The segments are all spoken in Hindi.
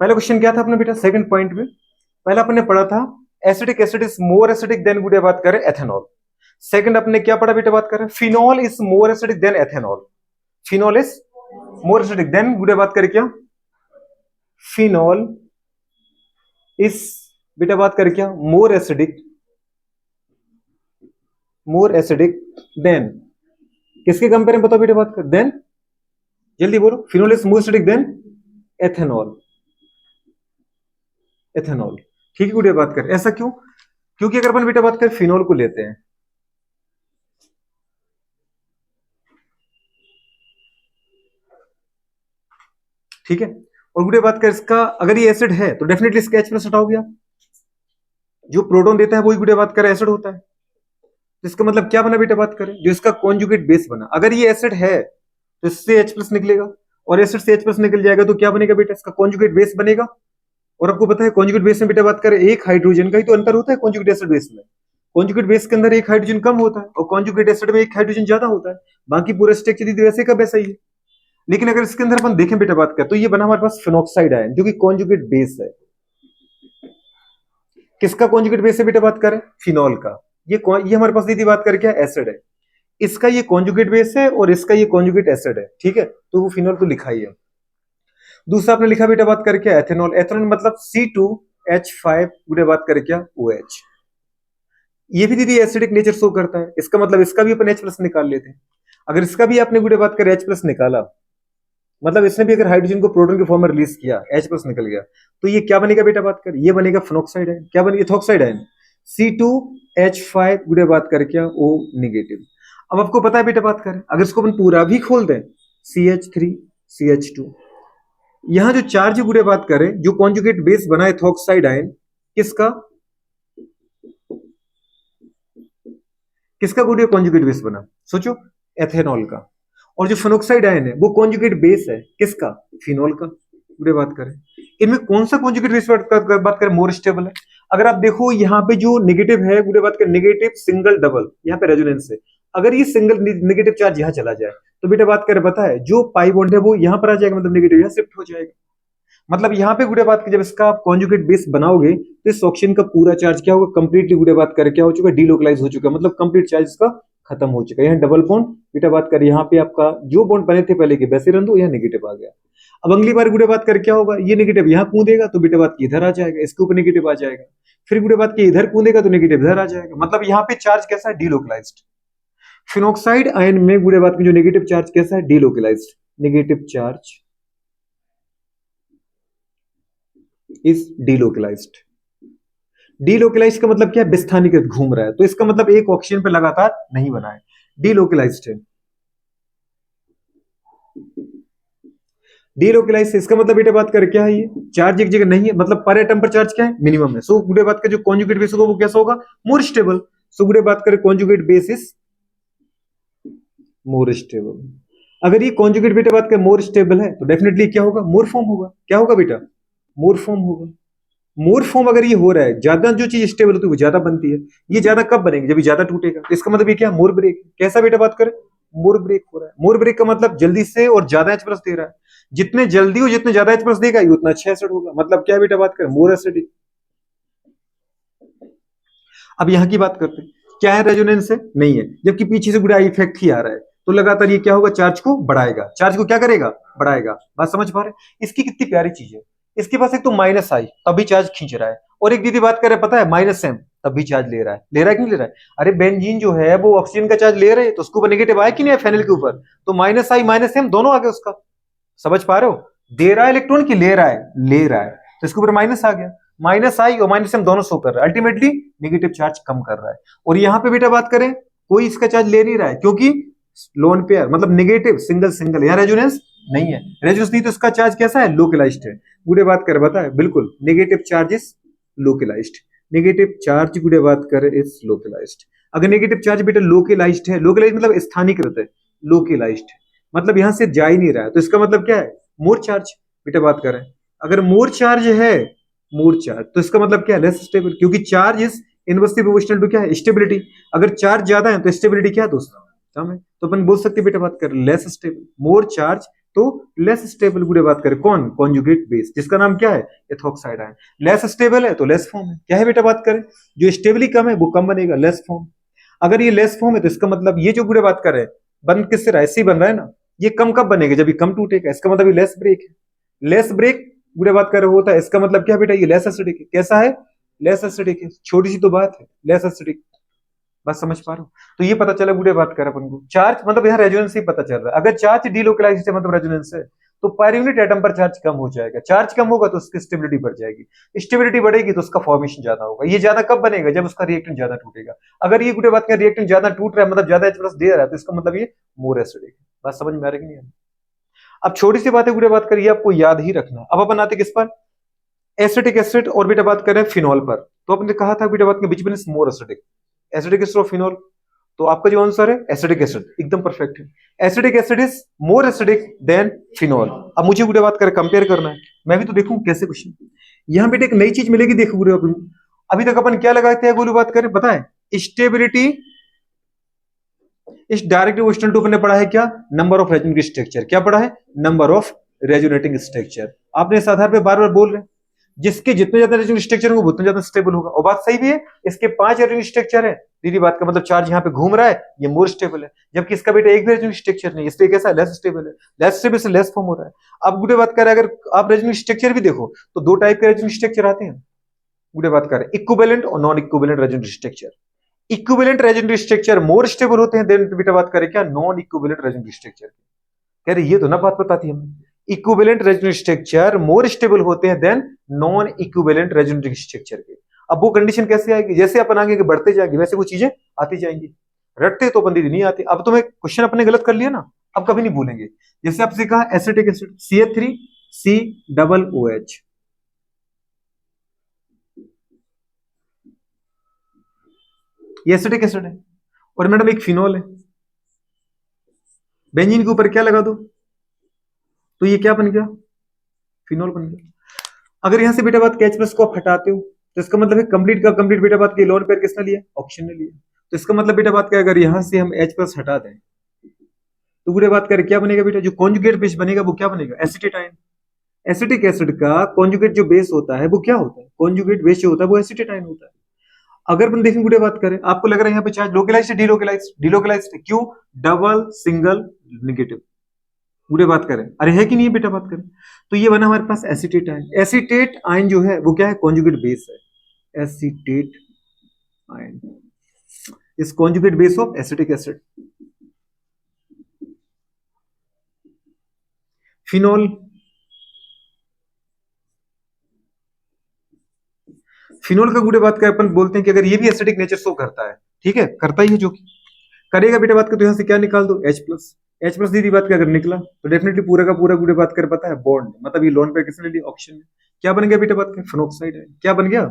पहला क्वेश्चन क्या था अपने बेटा सेकंड पॉइंट में? पहला अपने पढ़ा था acidic acid is more acidic then गुड़े बात करें एथेनॉल। सेकंड अपने क्या पढ़ा बेटा बात करें phenol is more acidic then ethanol. Phenol is more acidic then गुड़े बात करें क्या फिनॉल इज बेटा बात करें क्या मोर एसिडिक देन किसके कंपेयर में बताओ बेटा बात कर देन जल्दी बोलो phenol is more acidic then ethanol. Ethanol ठीक है गुड़िया बात कर ऐसा क्यों? क्योंकि अगर अपन बेटा बात करें फिनॉल को लेते हैं ठीक है और गुड़िया बात कर इसका अगर ये एसिड है तो डेफिनेटली इसका H प्लस हटाओगे आप। जो प्रोटॉन देता है वही गुड़िया बात कर एसिड होता है। तो इसका मतलब क्या बना बेटा बात करें जो इसका कॉन्जुगेट बेस बना अगर ये एसिड है तो इससे H प्लस निकलेगा और एसिड से H प्लस निकल जाएगा तो क्या बनेगा बेटा इसका कॉन्जुगेट बेस बनेगा। और आपको पता है कॉन्जुगेट बेस में बेटा बात करें एक हाइड्रोजन का ही तो अंतर होता है कॉन्जुगेट एसिड बेस में। कॉन्जुगेट बेस के अंदर एक हाइड्रोजन कम होता है और कॉन्जुगेट एसिड में एक हाइड्रोजन ज्यादा होता है। बाकी पूरा स्ट्रक्चर यदि वैसे का वैसा ही है। लेकिन अगर इसके अंदर अपन देखें बेटा बात करें तो ये बना हमारे पास फिनॉक्साइड आयन जो कि कॉन्जुगेट बेस है। किसका कॉन्जुगेट बेस है बेटा बात करें फिनॉल का। ये हमारे पास दीदी बात करें क्या एसिड है। इसका ये कॉन्जुगेट बेस है और इसका ये कॉन्जुगेट एसिड है ठीक है तो वो फिनॉल तो लिखा ही है। दूसरा आपने लिखा बेटा बात करके एथेनॉल। एथेनॉल मतलब C2H5 गुड़े बात करके क्या OH। ये भी दीदी एसिडिक नेचर शो करता है इसका मतलब इसका भी अपन H प्लस निकाल लेते हैं। अगर इसका भी आपने गुड़े बात कर H प्लस निकाला मतलब इसने भी अगर हाइड्रोजन को प्रोटॉन के फॉर्म में रिलीज किया H प्लस निकल गया तो ये क्या बनेगा बेटा बात कर ये बनेगा फिनॉक्साइड आयन। क्या बनेगा इथॉक्साइड आयन C2H5 गुड़े बात कर क्या O निगेटिव। अब आपको पता है बेटा बात करें अगर इसको अपन पूरा भी खोल दें CH3CH2 यहां जो चार्ज गुड़े बात करें जो कॉन्जुगेट बेस बना इथॉक्साइड आयन किसका किसका गुड़े कॉन्जुगेट बेस बना सोचो एथेनॉल का। और जो फिनॉक्साइड आयन है वो कॉन्जुगेट बेस है किसका फिनॉल का। गुड़े बात करें इनमें कौन सा कॉन्जुगेट बेस बात करें मोर स्टेबल है। अगर आप देखो यहाँ पे जो नेगेटिव है गुड़े बात करें नेगेटिव सिंगल डबल यहाँ पे रेजोनेंस है। अगर ये सिंगल नेगेटिव चार्ज यहाँ चला जाए तो बेटा बात करें पता है जो पाई बॉन्ड है वो यहाँ पर आ जाएगा मतलब नेगेटिव यहाँ शिफ्ट हो जाएगा। मतलब यहाँ पे गुड़े बात की जब इसका आप कॉन्जुगेट बेस बनाओगे तो इस ऑक्सीजन का पूरा चार्ज क्या होगा कंप्लीटली गुड़े बात कर क्या हो चुका डीलोकलाइज हो चुका मतलब कंप्लीट चार्ज इसका खत्म हो चुका है। यहाँ डबल बॉन्ड बेटा बात कर यहाँ पे आपका जो बॉन्ड बने थे पहले के वैसे रन दो यहाँ नेगेटिव आ गया। अब अगली बार गुड़े बात कर क्या होगा ये नेगेटिव यहाँ कूदेगा तो बेटा बात की इधर आ जाएगा इसके ऊपर नेगेटिव आ जाएगा। फिर गुड़े बात की इधर कूदेगा तो नेगेटिव इधर आ जाएगा मतलब यहाँ पे चार्ज कैसा है डीलोकलाइज्ड। फिनॉक्साइड आयन में गुड़े बात की जो नेगेटिव चार्ज कैसा है delocalised negative charge is delocalised. Delocalised का मतलब क्या है विस्थानीकृत घूम रहा है तो इसका मतलब एक ऑक्सीजन पे लगातार नहीं बना है डीलोकलाइज्ड है। डीलोकलाइज्ड इसका मतलब बेटा बात कर क्या है ये चार्ज एक जगह नहीं है मतलब पर एटम पर चार्ज क्या है मिनिमम है। सो गुड़े बात कर जो कॉन्जुगेट बेस होगा वो कैसा होगा मोर स्टेबल। सो गुड़े बात करें conjugate base is more stable. अगर ये कॉन्जुगेट बेटा बात कर मोर स्टेबल है तो डेफिनेटली क्या होगा मोर फॉर्म होगा। क्या होगा बेटा मोर फॉर्म होगा। मोर फॉर्म अगर ये हो रहा है ज्यादा जो चीज स्टेबल होती है वो ज्यादा बनती है। ये ज्यादा कब बनेगी जब ये ज्यादा टूटेगा तो इसका मतलब ये क्या मोर ब्रेक। कैसा बेटा बात करें मोर ब्रेक हो रहा है। मोर ब्रेक का मतलब जल्दी से और ज्यादा H प्लस दे रहा है। जितने जल्दी और जितने ज्यादा H प्लस देगा ये उतना अच्छा एसिड होगा मतलब क्या बेटा बात करें मोर एसिडिक। अब यहाँ की बात करते हैं क्या है रेजोनेंस है नहीं है जबकि पीछे से गुड़ा इफेक्ट ही आ रहा है तो लगातार ये क्या होगा चार्ज को बढ़ाएगा। चार्ज को क्या करेगा बढ़ाएगा। बात समझ पा रहे इसकी कितनी प्यारी चीज है। इसके पास एक तो माइनस आई तभी चार्ज खींच रहा है और एक दीदी बात करे पता है -M तब भी चार्ज ले रहा है कि नहीं ले रहा है। अरे बेंजीन जो है वो ऑक्सीजन का चार्ज ले रहे हैं तो उसके ऊपर नेगेटिव आया कि नहीं है फेनिल के ऊपर तो -I -M दोनों आ गए उसका। समझ पा रहे हो दे रहा है इलेक्ट्रॉन की ले रहा है तो इसके ऊपर माइनस आ गया -I और -M दोनों शो कर रहा है अल्टीमेटली नेगेटिव चार्ज कम कर रहा है। और यहाँ पे बेटा बात करें कोई इसका चार्ज ले नहीं रहा है क्योंकि लोन पेयर मतलब नेगेटिव सिंगल सिंगल यहाँ रेजोनेंस नहीं है। रेजोनेंस नहीं तो इसका चार्ज कैसा है लोकलाइज्ड है। गुड़े बात कर बताए बिल्कुल negative charge is localised. Negative charge गुड़े बात कर इज लोकलाइज्ड। अगर नेगेटिव चार्ज बेटा लोकलाइज्ड है लोकलाइज्ड मतलब स्थानीकृत है लोकलाइज्ड मतलब यहां से जा ही नहीं रहा है तो इसका मतलब क्या है मोर चार्ज बेटा बात करें। अगर मोर चार्ज है मोर चार्ज तो इसका मतलब क्या है लेस स्टेबल क्योंकि charge is inversely proportional to क्या है स्टेबिलिटी। अगर चार्ज ज्यादा है तो स्टेबिलिटी क्या है दोस्तों कम है तो अपन बोल सकते बेटा बात कर लेस स्टेबल। मोर चार्ज तो लेस स्टेबल गुड़े बात करें कौन, कॉन्जुगेट बेस, जिसका नाम क्या है, एथोक्साइड आयन। लेस स्टेबल है तो लेस फॉर्म है, क्या है बेटा बात करें, जो स्टेबली कम है वो कम बनेगा, लेस फॉर्म। अगर ये लेस फॉर्म है तो इसका मतलब ये जो गुड़े बात कर रहे हैं बन किससे रहा है, ऐसे ही बन रहा है ना, ये कम कब बनेगा, जब ये कम टूटेगा, इसका मतलब ये लेस ब्रेक है। लेस ब्रेक गुड़े बात कर रहे होता है, इसका मतलब क्या बेटा, ये लेस एसिडिक है। कैसा है, लेस एसिडिक है, छोटी सी तो बात है, लेस एसिडिक। बात समझ पा रहे हो, तो ये पता चला गुड़े बात कर अपन को, चार्ज मतलब यहाँ रेजोनेंस ही पता चल रहा है। अगर चार्ज डीलोकलाइज है मतलब रेजोनेंस है, तो पर यूनिट एटम पर चार्ज कम हो जाएगा, चार्ज कम होगा तो उसकी स्टेबिलिटी बढ़ जाएगी, स्टेबिलिटी बढ़ेगी तो उसका फॉर्मेशन ज्यादा होगा। ये ज्यादा कब बनेगा, जब उसका रिएक्टेंट ज्यादा टूटेगा। अगर ये गुड़े बात का रिएक्टेंट ज्यादा टूट रहा है मतलब ज्यादा H+ दे रहा है, तो इसका मतलब ये मोर एसिडिक है। बात समझ में आ रही है नहीं। अब छोटी सी बात है गुड़े बात करिए, आपको याद ही रखना। अब अपन आते किस पर, एसिटिक एसिड, और बेटा बात करें फिनॉल पर। तो आपने कहा था बेटा बात के बीच में मोर एसिडिक, एसिडिक एसिड और फिनॉल, तो आपका जो आंसर है एसिडिक एसिड, एकदम परफेक्ट है। Acidic acid is more acidic than phenol. अब मुझे गुड़े बात करें कंपेयर करना है, मैं भी तो देखूं कैसे क्वेश्चन। यहां बेटे एक नई चीज मिलेगी, देखो गुड़े अपन अभी तक अपन क्या लगाते हैं गुरु बात करें, पता है स्टेबिलिटी, इस डायरेक्ट क्वेश्चन टू ने पढ़ा है क्या, नंबर ऑफ रेजोनेटिंग स्ट्रक्चर, क्या पढ़ा है, नंबर ऑफ रेजोनेटिंग स्ट्रक्चर। आपने इस आधार पे बार बार बोल रहे हैं, जिसके जितने ज्यादा रेजोनेटिंग स्ट्रक्चर होंगे उतना ज्यादा स्टेबल होगा, और बात सही भी है। इसके 5 रेजोनेटिंग स्ट्रक्चर है, दीदी बात का मतलब चार्ज यहाँ पे घूम रहा है, ये मोर स्टेबल है, जबकि इसका बेटा एक भी रेजोनेटिंग स्ट्रक्चर नहीं, इसलिए कैसा लेस स्टेबल है, लेस स्टेबल से लेस फॉर्म हो रहा है। अब गुडे बात करें, अगर आप रेजोनेटिंग स्ट्रक्चर भी देखो तो दो टाइप के रेजोनेटिंग स्ट्रक्चर आते हैं, गुडे बात करें इक्विवेलेंट और non equivalent resonating structure. Equivalent resonating structure more stable होते हैं, देन बेटा बात करें क्या, नॉन इक्विवेलेंट रेजोनेटिंग स्ट्रक्चर। कह रहे ये तो ना बात बताती हमें, equivalent resonating structure more stable होते हैं than non equivalent resonating structure के। अब वो कंडीशन कैसे आएगी, जैसे अपन आगे बढ़ते जाएंगे वैसे वो चीजें आती जाएंगी, रटते तो बंदी नहीं आती। अब तुम्हें क्वेश्चन अपने गलत कर लिया ना, अब कभी नहीं भूलेंगे। जैसे आपसे कहा एसिटिक एसिड CH3COOH, ये एसिटिक एसिड है, और मैडम एक फिनॉल है, बेंजीन के ऊपर क्या लगा दो तो ये क्या बन गया, फिनॉल बन गया। अगर यहां से बेटा बात के H+ को आप हटाते हो तो इसका मतलब है कंप्लीट का कंप्लीट बेटा बात के लोन पेयर किसने लिया, ऑक्सीजन ने लिया। तो इसका मतलब बेटा बात क्या, अगर यहां से हम H+ हटा दें तो बेटा बात करें क्या बनेगा बेटा, जो कॉन्जुगेट बेस बनेगा वो क्या बनेगा, एसिटेट आयन। एसिटिक एसिड का कॉन्जुगेट जो बेस होता है वो क्या होता है, कॉन्जुगेट बेस जो होता है वो एसिटेट आयन होता है। अगर अपन देखें गुड़े बात करें, आपको लग रहा है यहाँ पे चार्ज लोकलाइज्ड है, डीलोकलाइज्ड, डीलोकलाइज्ड है, क्यों, डबल सिंगल नेगेटिव। गुड़े बात करें, अरे है कि नहीं बेटा बात करें, तो ये बना हमारे पास एसिटेट आयन। एसिटेट आयन जो है वो क्या है, कॉन्जुगेट बेस है, एसिटेट आयन इस conjugate base of acetic acid. Phenol, phenol का गुड़े बात कर अपन बोलते हैं कि अगर ये भी एसिडिक नेचर शो करता है, ठीक है करता ही है, जो कि करेगा बेटा बात कर, तो यहां से क्या निकाल दो H+ दीदी बात क्या अगर निकला तो डेफिनेटली पूरा का पूरा गुड़े बात कर पता है बॉन्ड, मतलब ये लोन पे किसने लिया, ऑक्सीजन ने। क्या बन गया बेटा बात कर, फिनॉक्साइड आयन, क्या बन गया,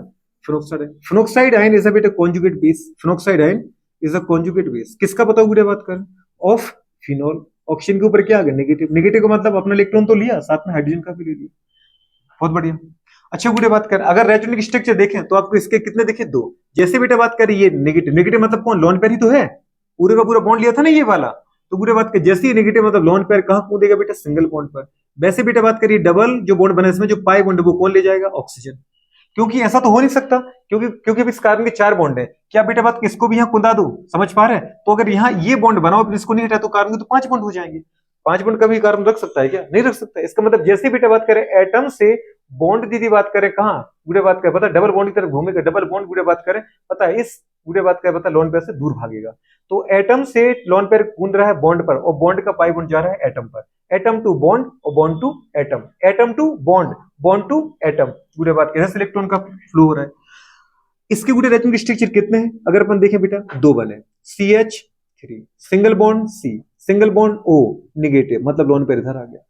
phenoxide ion. Phenoxide ion is a बेटा conjugate base, phenoxide ion is a conjugate base, किसका बताओ गुड़े बात कर, ऑफ फिनॉल। ऑक्सीजन के ऊपर क्या आ गया, नेगेटिव, नेगेटिव का मतलब अपना इलेक्ट्रॉन तो लिया, साथ में हाइड्रोजन का भी ले लिया, बहुत बढ़िया। अच्छा गुड़े बात कर, अगर रेजोनेटिंग स्ट्रक्चर देखें तो आपको इसके कितने दिखे, दो। जैसे बेटा बात करें ये नेगेटिव, नेगेटिव मतलब कौन, लोन पेयर ही तो है, पूरे का पूरा बॉन्ड लिया था ना ये वाला। तो गुड़े बात कर जैसे ही नेगेटिव मतलब लोन पेयर कहां कूदेगा बेटा, सिंगल बॉन्ड पर। वैसे बेटा बात करिए डबल जो बॉन्ड बना इसमें जो पाई बॉन्ड वो कौन ले जाएगा, ऑक्सीजन। क्योंकि ऐसा तो हो नहीं सकता, क्योंकि क्योंकि अब इस कार्बन के 4 बॉन्ड है, क्या बेटा बात किसको भी यहाँ कुंदा दो, समझ पा रहे हैं। तो अगर यहाँ ये बॉन्ड बनाओ इसको नहीं हटा तो कार्बन के तो 5 बॉन्ड हो जाएंगे। 5 बॉन्ड कभी कार्बन रख सकता है क्या, नहीं रख सकता। इसका मतलब जैसे बेटा बात करें एटम से बॉन्ड दीदी बात करें कहां, गुड़े बात करें पता डबल बॉन्ड की तरफ घूमेगा, डबल बॉन्ड गुड़े बात करें पता है इस गुड़े बात करें पता लोन पेयर से दूर भागेगा। तो एटम से लोन पेयर कूद रहा है बॉन्ड पर, और बॉन्ड का पाई बॉन्ड जा रहा है एटम पर, एटम टू बॉन्ड और bond to atom, atom to bond, bond to atom, गुड़े बात करें इलेक्ट्रॉन का फ्लो हो रहा है। इसके गुड़े रेजोनेटिंग स्ट्रक्चर कितने हैं, अगर अपन देखें बेटा दो बने, CH3 single bond C, single bond O negative, मतलब लोन पेयर इधर आ गया,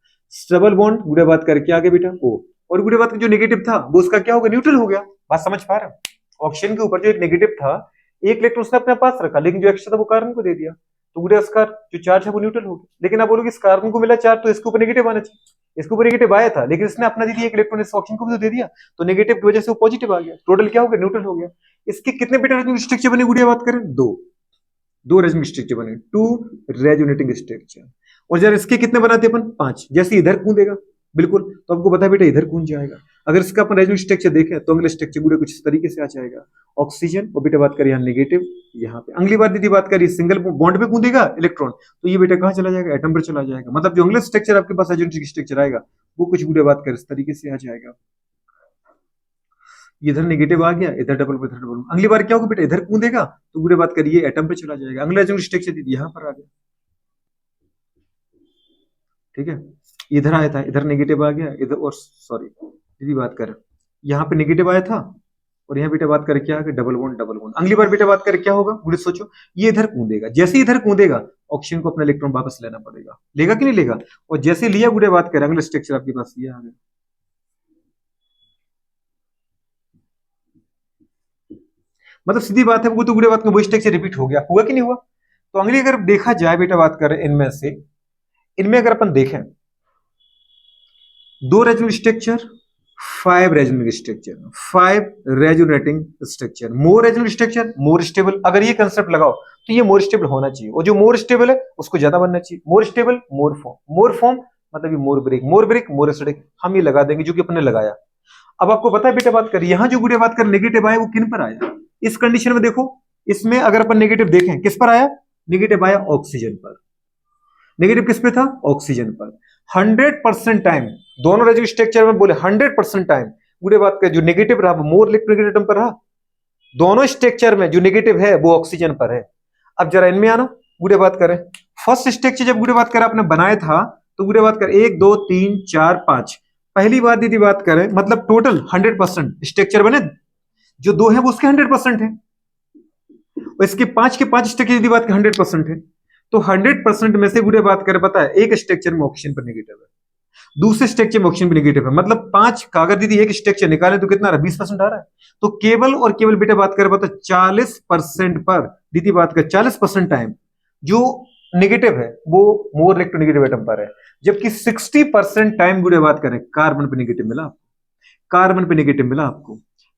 डबल बॉन्ड गुड़े बात करके आगे बेटा O, और गुड़े बात जो नेगेटिव था वो उसका क्या होगा, न्यूट्रल हो गया। बात समझ पा रहे हो, ऑक्सीजन के ऊपर जो एक नेगेटिव था, एक इलेक्ट्रॉन उसने अपने पास रखा, लेकिन जो एक्स्ट्रा था वो कार्बन को दे दिया, तो गुड़े उसका जो चार्ज है वो न्यूट्रल हो गया। लेकिन आप बोलोगे इस कार्बन को मिला चार्ज तो इसके ऊपर नेगेटिव आना चाहिए, इसके ऊपर नेगेटिव आया था, लेकिन इसने अपना दे दिया एक इलेक्ट्रॉन इस ऑक्सीजन को भी तो दे दिया, तो नेगेटिव की वजह से वो पॉजिटिव आ गया, टोटल क्या हो गया, न्यूट्रल हो गया। इसके कितने बेटा रेजोनेटिंग स्ट्रक्चर बने गुड़िया बात करें, दो, दो रेजोनेटिंग स्ट्रक्चर बने, टू रेजोनेटिंग स्ट्रक्चर। और जरा इसके कितने बनाते अपन 5, जैसे इधर कूदेगा बिल्कुल तो आपको पता है बेटा इधर कूद जाएगा। अगर इसका अपन रेजोनेंस स्ट्रक्चर देखें तो अगले स्ट्रक्चर पूरे कुछ इस तरीके से आ जाएगा। ऑक्सीजन और बेटा बात करें यहाँ नेगेटिव, यहाँ पे अगली बार दीदी बात करिए सिंगल बॉन्ड पे कूदेगा इलेक्ट्रॉन तो ये बेटा कहाँ चला जाएगा, एटम पर चला जाएगा। मतलब जो अगला स्ट्रक्चर आपके पास रेजोनेंस स्ट्रक्चर आएगा वो कुछ बेटा बात करें इस तरीके से आ जाएगा। इधर नेगेटिव आ गया, इधर डबल इधर डबल, अगली बार क्या होगा बेटा इधर कूदेगा तो पूरे बात करिए एटम पे चला जाएगा। अगला रेजोनेंस स्ट्रक्चर यहाँ पर आ गया, ठीक है। इधर आया था, इधर नेगेटिव आ गया, इधर और सॉरी दीदी बात कर यहाँ पे नेगेटिव आया था और यहाँ बेटा बात कर क्या आ गया, डबल बॉन्ड डबल बॉन्ड। अगली बार बेटा बात कर क्या होगा पूरे सोचो, ये इधर कूदेगा, जैसे इधर कूदेगा ऑक्सीजन को अपना इलेक्ट्रॉन वापस लेना पड़ेगा, लेगा कि नहीं लेगा। और जैसे लिया गुड़े बात कर अगले स्ट्रक्चर आपके पास ये आ गया। मतलब सीधी बात है वो तो गुड़े बात का वो स्ट्रक्चर रिपीट हो गया, हुआ कि नहीं हुआ। तो अगली अगर देखा जाए बेटा बात करें इनमें से, इनमें अगर अपन देखें 2 resonance structure 5 resonance structure 5 resonating structure, मोर रेजोनेंस स्ट्रक्चर मोर स्टेबल। अगर ये कंसेप्ट लगाओ तो ये मोर स्टेबल होना चाहिए और जो मोर स्टेबल है उसको ज्यादा बनना चाहिए। मोर स्टेबल मोर फॉर्म मतलब ये मोर ब्रेक मोर एसिडिक, हम ये लगा देंगे जो कि अपने लगाया। अब आपको पता है बेटा बात कर यहां जो गुड़े बात कर नेगेटिव आया वो किन पर आया, इस कंडीशन में देखो इसमें अगर अपन नेगेटिव देखें किस पर आया, नेगेटिव आया ऑक्सीजन पर। नेगेटिव किस पे था, ऑक्सीजन पर। 100% टाइम दोनों रेजोनेंस स्ट्रक्चर में बोले 100% टाइम गुड़े बात कर जो नेगेटिव रहा वो मोर इलेक्ट्रोनेगेटिव एटम पर रहा। दोनों स्ट्रक्चर में जो नेगेटिव है वो ऑक्सीजन पर है। अब जरा इनमें आना गुड़े बात करें, फर्स्ट स्ट्रक्चर जब गुड़े बात करें आपने बनाया था तो गुड़े बात कर 1 2 3 4 5, पहली बात दीदी बात करें मतलब टोटल 100% स्ट्रक्चर बने, जो 2 है वो उसके 100% है और इसके 5 के 5 स्ट्रक्चर दीदी बात 100% है। तो 100% में से गुड़े बात करें पता है एक स्ट्रक्चर में ऑक्सीजन पर नेगेटिव है, दूसरे स्ट्रक्चर में ऑक्सीजन पर नेगेटिव है, मतलब 5 का अगर दीदी एक स्ट्रक्चर निकाले तो कितना आ रहा है 20% आ रहा है। तो केवल और केवल बेटा बात करें पता 40% पर दीदी बात कर 40% टाइम जो नेगेटिव है वो मोर इलेक्ट्रोनेगेटिव एटम पर है, जबकि 60% टाइम गुड़े बात करें कार्बन पे नेगेटिव मिला आपको, कार्बन पे नेगेटिव मिला आपको,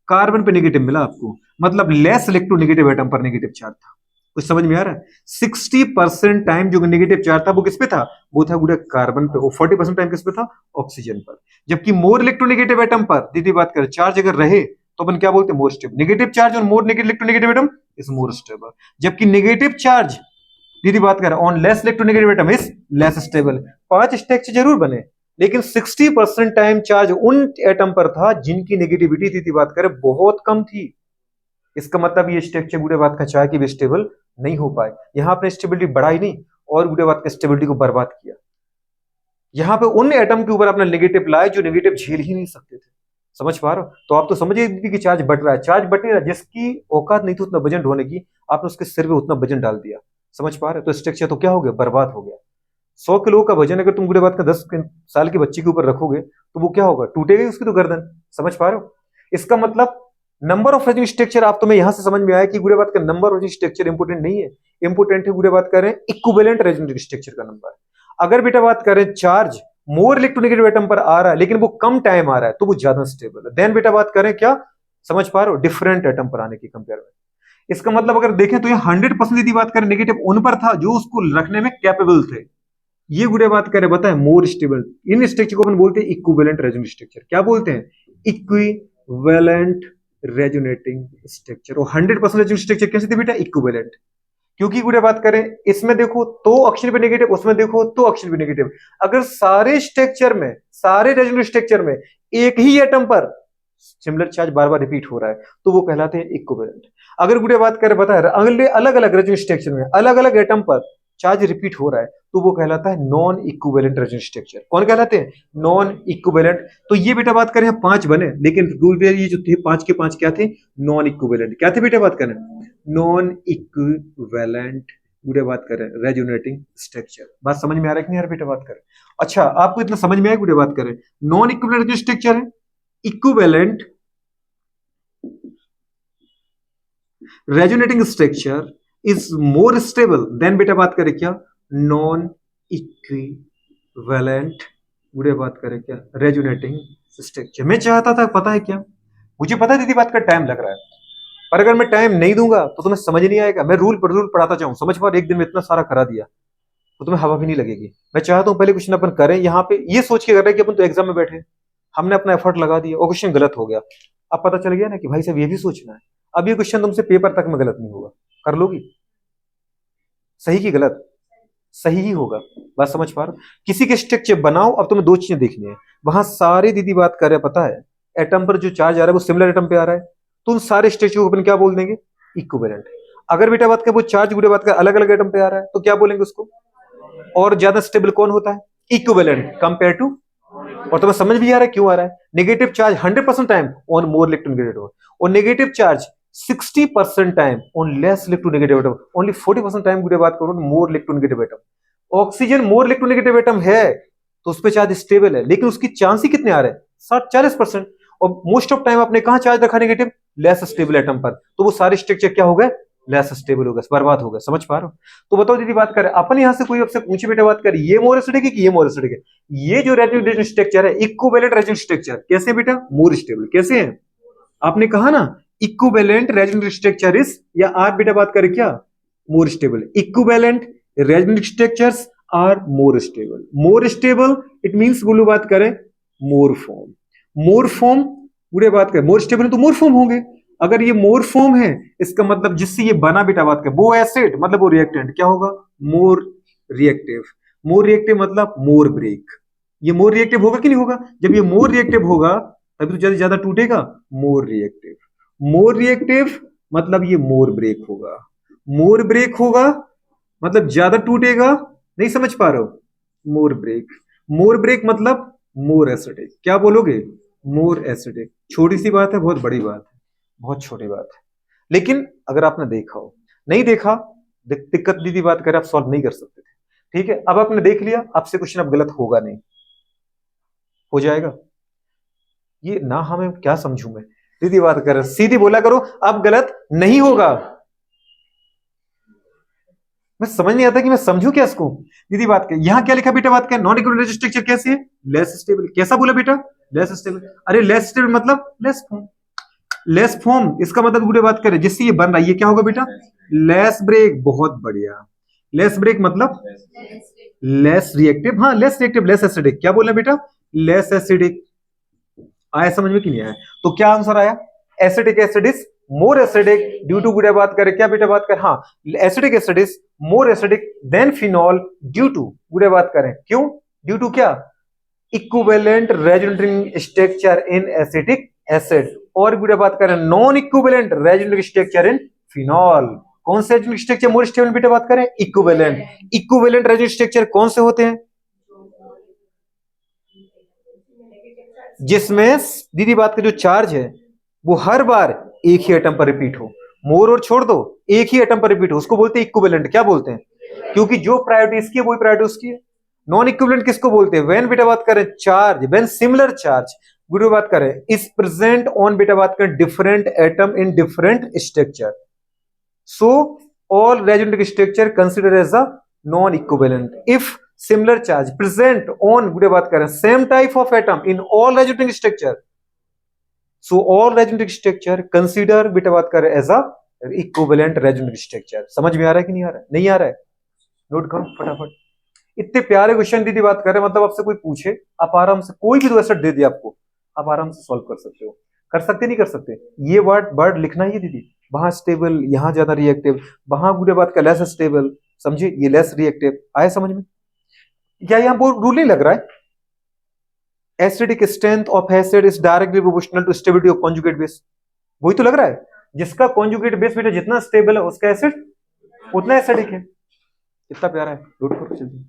कार्बन पे नेगेटिव मिला आपको, मतलब लेस इलेक्ट्रोनेगेटिव एटम पर नेगेटिव चार्ज था। कुछ समझ में आ रहा है। 60% टाइम जो नेगेटिव चार्ज था वो किस पे था, वो था गुड़े कार्बन पे, और 40% टाइम किस पे था, ऑक्सीजन पर। जबकि मोर इलेक्ट्रोनेगेटिव एटम पर दीदी बात करें चार्ज अगर रहे तो अपन क्या बोलते हैं, मोर स्टेबल। नेगेटिव चार्ज और मोर electronegative atom is more stable, जबकि नेगेटिव चार्ज दीदी बात करें on less electronegative atom is less stable. 5 structure जरूर बने लेकिन 60% टाइम चार्ज उन एटम पर था जिनकी नेगेटिविटी दीदी बात करें बहुत कम थी। इसका मतलब ये स्ट्रक्चर गुड़े बात का चाहे कि भी स्टेबल नहीं हो पाए। यहां आपने स्टेबिलिटी बढ़ाई नहीं और गुड़े बात का स्टेबिलिटी को बर्बाद किया। यहां पे उन एटम के ऊपर आपने नेगेटिव लाए जो नेगेटिव झेल ही नहीं सकते थे। समझ पा रहे हो। तो आप तो समझिए कि चार्ज बढ़ रहा है, चार्ज बढ़ नहीं रहा, जिसकी औकात नहीं थी उतना वजन ढोने की आपने उसके सिर पे उतना वजन डाल दिया। समझ पा रहे हो। तो स्ट्रक्चर तो क्या हो गया, बर्बाद हो गया। 100 किलो का वजन अगर तुम गुड़े बात का 10 साल के बच्चे के ऊपर रखोगे तो वो क्या होगा, टूटेगी उसकी तो गर्दन। समझ पा रहे हो। इसका मतलब नंबर ऑफ रेजोनेंस स्ट्रक्चर आप तुम्हें यहां से समझ में आया कि गुड़े बात का नंबर ऑफ स्ट्रक्चर इंपोर्टेंट नहीं है, इंपोर्टेंट है गुड़े बात करें इक्विवेलेंट रेजोनेंस स्ट्रक्चर का नंबर। अगर बेटा बात करें चार्ज मोर इलेक्ट्रोनेगेटिव एटम पर आ रहा है लेकिन वो कम टाइम आ रहा है तो वो ज्यादा स्टेबल है। देन बेटा बात करें क्या, समझ पा रहे हो, डिफरेंट एटम पर आने की कंपेयर में। इसका मतलब अगर देखें तो ये 100% यदि बात करें नेगेटिव उन पर था जो उसको रखने में कैपेबल थे। ये गुड़े बात करें बताए मोर स्टेबल। इन स्ट्रक्चर को अपन बोलते हैं इक्विवेलेंट रेजोनेंस स्ट्रक्चर। क्या बोलते हैं, इक्विवेलेंट रेजोनेटिंग स्ट्रक्चर। और 100% रेजोनेंस स्ट्रक्चर कैसे थे बेटा, इक्विवेलेंट। क्योंकि गुड़े बात करें इसमें देखो तो ऑक्सीजन पे नेगेटिव, उसमें देखो तो ऑक्सीजन पे नेगेटिव। अगर सारे स्ट्रक्चर में, सारे रेजोनेंस स्ट्रक्चर में एक ही एटम पर सिमिलर चार्ज बार बार रिपीट हो रहा है तो वो कहलाते हैं इक्विवेलेंट। अगर गुड़े बात करें बता अगले अलग अलग रेजोनेंस स्ट्रक्चर में अलग अलग एटम पर चार्ज रिपीट हो रहा है तो वो कहलाता है नॉन इक्विवेलेंट रेजोनेंस स्ट्रक्चर। कौन कहलाते हैं, नॉन इक्विवेलेंट। तो ये बेटा बात करें 5 बने लेकिन ये जो थे 5 के 5 क्या थे, नॉन इक्विवेलेंट। क्या थे बेटा बात करें, नॉन इक्विवेलेंट गुड़े बात करें रेजोनेटिंग स्ट्रक्चर। बात समझ में आ रहा है कि नहीं यार बेटा बात करें। अच्छा आपको इतना समझ में आया गुड़े बात करें, नॉन इक्विवेलेंट जो स्ट्रक्चर है, equivalent resonating structure is more stable then बेटा बात करें क्या, नॉन इक्विवेलेंट गुड़े बात करें क्या, रेजोनेटिंग स्ट्रक्चर। मैं चाहता था पता है क्या, मुझे पता है दीदी बात का टाइम लग रहा है पर अगर मैं टाइम नहीं दूंगा तो तुम्हें समझ नहीं आएगा। मैं रूल पर रूल पढ़ाता जाऊं, समझ पा, एक दिन में इतना सारा करा दिया। तो तुम्हें हवा भी नहीं लगेगी। मैं चाहता हूँ पहले क्वेश्चन अपन करें, यहाँ पे ये सोच के कर रहे हैं कि अपन तो एग्जाम में बैठे हैं, हमने अपना एफर्ट लगा दिया और क्वेश्चन गलत हो गया। अब पता चल गया ना कि भाई साहब ये भी सोचना है। अब ये क्वेश्चन तुमसे पेपर तक में गलत नहीं होगा, कर लोगी? सही की गलत? सही ही होगा। बात समझ पा रहे हो? किसी के स्ट्रक्चर बनाओ। अब तुम्हें दो चीजें देखनी है। वहां सारे दीदी बात कर रहे हैं, पता है एटम पर जो चार्ज आ रहा है वो सिमिलर एटम पे आ रहा है, तो उन सारे स्ट्रक्चर को अपन क्या बोल देंगे? इक्विवेलेंट। अगर बेटा बात कर वो चार्ज गुड़े बात कर अलग अलग एटम पे आ रहा है तो क्या बोलेंगे उसको? और ज्यादा स्टेबल कौन होता है? Equivalent compare to. और तुम्हें समझ भी आ रहा है क्यों आ रहा है? Negative charge 100% time on more electronegative, और negative charge 60% time on less electronegative atom, only 40% time की बात करो more electronegative atom. Oxygen more electronegative atom है तो उस पर चार्ज स्टेबल है, लेकिन उसकी चांस ही कितने आ रहे हैं? 60-40%। और मोस्ट ऑफ टाइम आपने कहां चार्ज रखा नेगेटिव? लेस स्टेबल एटम पर, तो वो सारे स्ट्रक्चर क्या हो गए? लेस स्टेबल हो गए, बर्बाद हो गए। समझ पा रहे हो? तो बताओ दीदी बात करें अपन यहां से, कोई आपसे पूछे बेटा बात करें ये मोर एसिडिक है कि ये मोर एसिडिक है? ये जो रेजोनेंस स्ट्रक्चर है इक्विवेलेंट रेजोनेंस स्ट्रक्चर, कैसे बेटा? More stable. कैसे है? आपने कहा ना इक्विवेलेंट रेजोनेंस स्ट्रक्चर इज, या आप बेटा बात करें क्या? More stable. Equivalent resonance structures are more stable. More stable it means बोलो बात करें मोर फॉर्म। मोर फॉर्म पूरे बात करें मोर स्टेबल तो मोर फॉर्म होंगे। अगर ये मोर फॉर्म है इसका मतलब जिससे ये बना बेटा बात करें वो एसिड मतलब वो रिएक्टेंट क्या होगा? More reactive. मोर रिएक्टिव मतलब मोर ब्रेक। ये मोर रिएक्टिव होगा कि नहीं होगा? जब ये मोर रिएक्टिव होगा तभी तो ज्यादा ज्यादा टूटेगा। More reactive. मोर रिएक्टिव मतलब ये मोर ब्रेक होगा। मोर ब्रेक होगा मतलब ज्यादा टूटेगा। नहीं समझ पा रहे हो? मोर ब्रेक। मोर ब्रेक मतलब मोर एसिडिक। क्या बोलोगे? More acidic. छोटी सी बात है, बहुत बड़ी बात है, बहुत छोटी बात है। लेकिन अगर आपने देखा हो, नहीं देखा दिक्कत दीदी बात करें आप सॉल्व नहीं कर सकते थे। ठीक है, अब आपने देख लिया, आपसे क्वेश्चन अब गलत होगा नहीं, हो जाएगा। ये ना हमें क्या समझू मैं, दीदी बात कर सीधी बोला करो अब गलत नहीं होगा। मैं समझ नहीं आता कि मैं समझू क्या इसको। दीदी बात कर यहां क्या लिखा बेटा बात कर? नॉन इक्विवेलेंट स्ट्रक्चर कैसे है? Less stable. कैसा बोला बेटा? Less stable. अरे लेस स्टेबल मतलब लेस फॉर्म। लेस फॉर्म इसका मतलब पूरे बात करें जिससे ये बन रहा है ये क्या होगा बेटा? Less break. बहुत बढ़िया। लेस ब्रेक मतलब लेस रिएक्टिव। हाँ लेस रिएक्टिव लेस एसिडिक। क्या बोलना बेटा? Less acidic. आया समझ में कि नहीं आया? तो क्या आंसर आया? Acetic acid is more acidic due to गुड़े बात करें क्या बेटा बात कर? हाँ acetic acid is more acidic than phenol due to गुड़े बात करें क्यों? ड्यू टू क्या? Equivalent resonating structure in acetic acid. और गुड़े बात करें non equivalent resonating structure in phenol. कौन से रेजोनेटिंग स्ट्रक्चर मोर स्टेबल बेटा बात करें? इक्विवेलेंट। इक्विवेलेंट रेजोनेटिंग स्ट्रक्चर कौन से होते हैं? जिसमें दीदी बात का जो चार्ज है वो हर बार एक ही एटम पर रिपीट हो। मोर और छोड़ दो, एक ही एटम पर रिपीट हो उसको बोलते हैं इक्विवेलेंट। क्या बोलते हैं? क्योंकि जो प्रायोरिटी इसकी है वही प्रायोरिटी उसकी है। नॉन इक्विवेलेंट किसको बोलते हैं? व्हेन बेटा बात करें चार्ज, व्हेन सिमिलर चार्ज गुरु बात करें इज प्रेजेंट ऑन बेटा बात करें different atom in different structure, so all resonating structure considered as a non-equivalent if similar charge present on गुड़े बात करें same type of atom in all resonating structure, so all resonating structure consider बेटा बात करें as a equivalent resonating structure। समझ में आ रहा है कि नहीं आ रहा है? नहीं आ रहा है? नोट करो फटाफट। इतने प्यारे क्वेश्चन दीदी बात कर रहे हैं, मतलब आपसे कोई पूछे आप आराम से कोई भी दो एसेट दे दिया आपको, आप आराम से सॉल्व कर सकते हो। कर सकते नहीं कर सकते? ये वर्ड लिखना ही है दीदी। वहां स्टेबल, यहां ज्यादा रिएक्टिव, वहां बुरे बात का लेस स्टेबल, समझे? ये लेस रिएक्टिव। आया समझ में? क्या यहां बोर्ड रूल नहीं लग रहा है? Acidic strength of acid is directly proportional to stability of conjugate base. वही तो लग रहा है, जिसका कॉन्जुगेट बेस बेटा जितना स्टेबल है उसका एसिड उतना एसिडिक है। कितना प्यारा है, नोट करो जल्दी।